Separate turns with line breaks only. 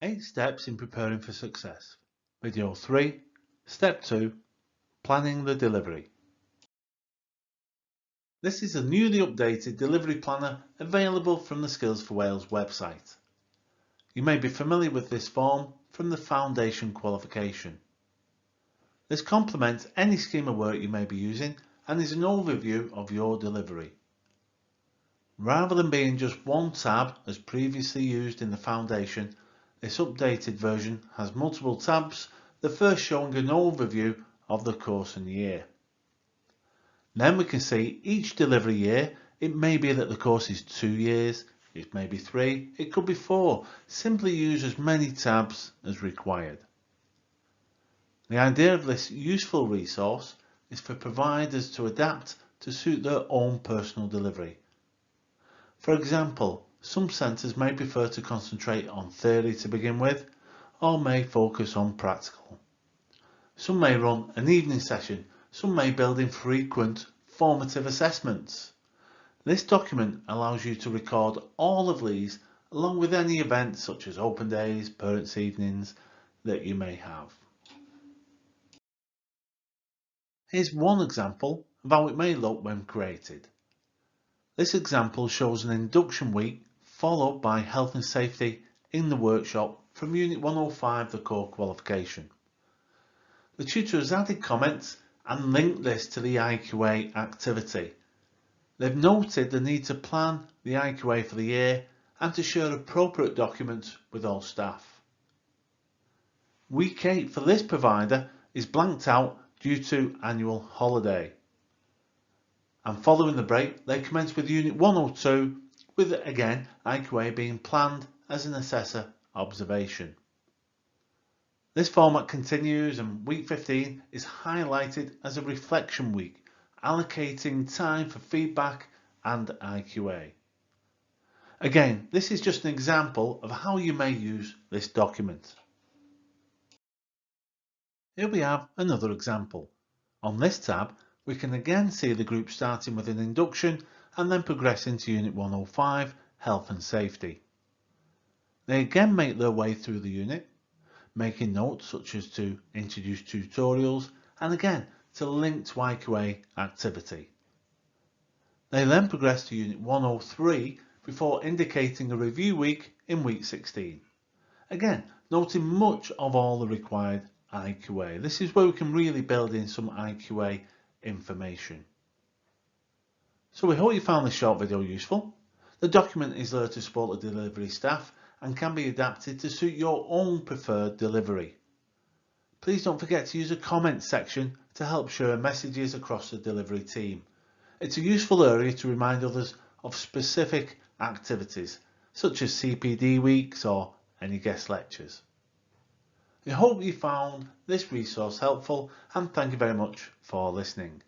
8 steps in preparing for success. Video 3, Step 2, Planning the delivery. This is a newly updated delivery planner available from the Skills for Wales website. You may be familiar with this form from the foundation qualification. This complements any scheme of work you may be using and is an overview of your delivery. Rather than being just one tab as previously used in the foundation, this updated version has multiple tabs, the first showing an overview of the course and year. Then we can see each delivery year. It may be that the course is 2 years, it may be 3, it could be 4. Simply use as many tabs as required. The idea of this useful resource is for providers to adapt to suit their own personal delivery. For example, some centres may prefer to concentrate on theory to begin with, or may focus on practical. Some may run an evening session, some may build in frequent formative assessments. This document allows you to record all of these along with any events such as open days, parents' evenings that you may have. Here's one example of how it may look when created. This example shows an induction week followed by health and safety in the workshop from Unit 105, the core qualification. The tutor has added comments and linked this to the IQA activity. They've noted the need to plan the IQA for the year and to share appropriate documents with all staff. Week 8 for this provider is blanked out due to annual holiday. And following the break, they commence with Unit 102, with again IQA being planned as an assessor observation. This format continues and week 15 is highlighted as a reflection week, allocating time for feedback and IQA. Again, this is just an example of how you may use this document. Here we have another example. On this tab, we can again see the group starting with an induction and then progressing to Unit 105, Health and Safety. They again make their way through the unit, making notes such as to introduce tutorials and again to link to IQA activity. They then progress to Unit 103 before indicating a review week in week 16. Again, noting much of all the required IQA. This is where we can really build in some IQA information. So we hope you found this short video useful. The document is there to support the delivery staff and can be adapted to suit your own preferred delivery. Please don't forget to use the comments section to help share messages across the delivery team. It's a useful area to remind others of specific activities such as CPD weeks or any guest lectures. I hope you found this resource helpful and thank you very much for listening.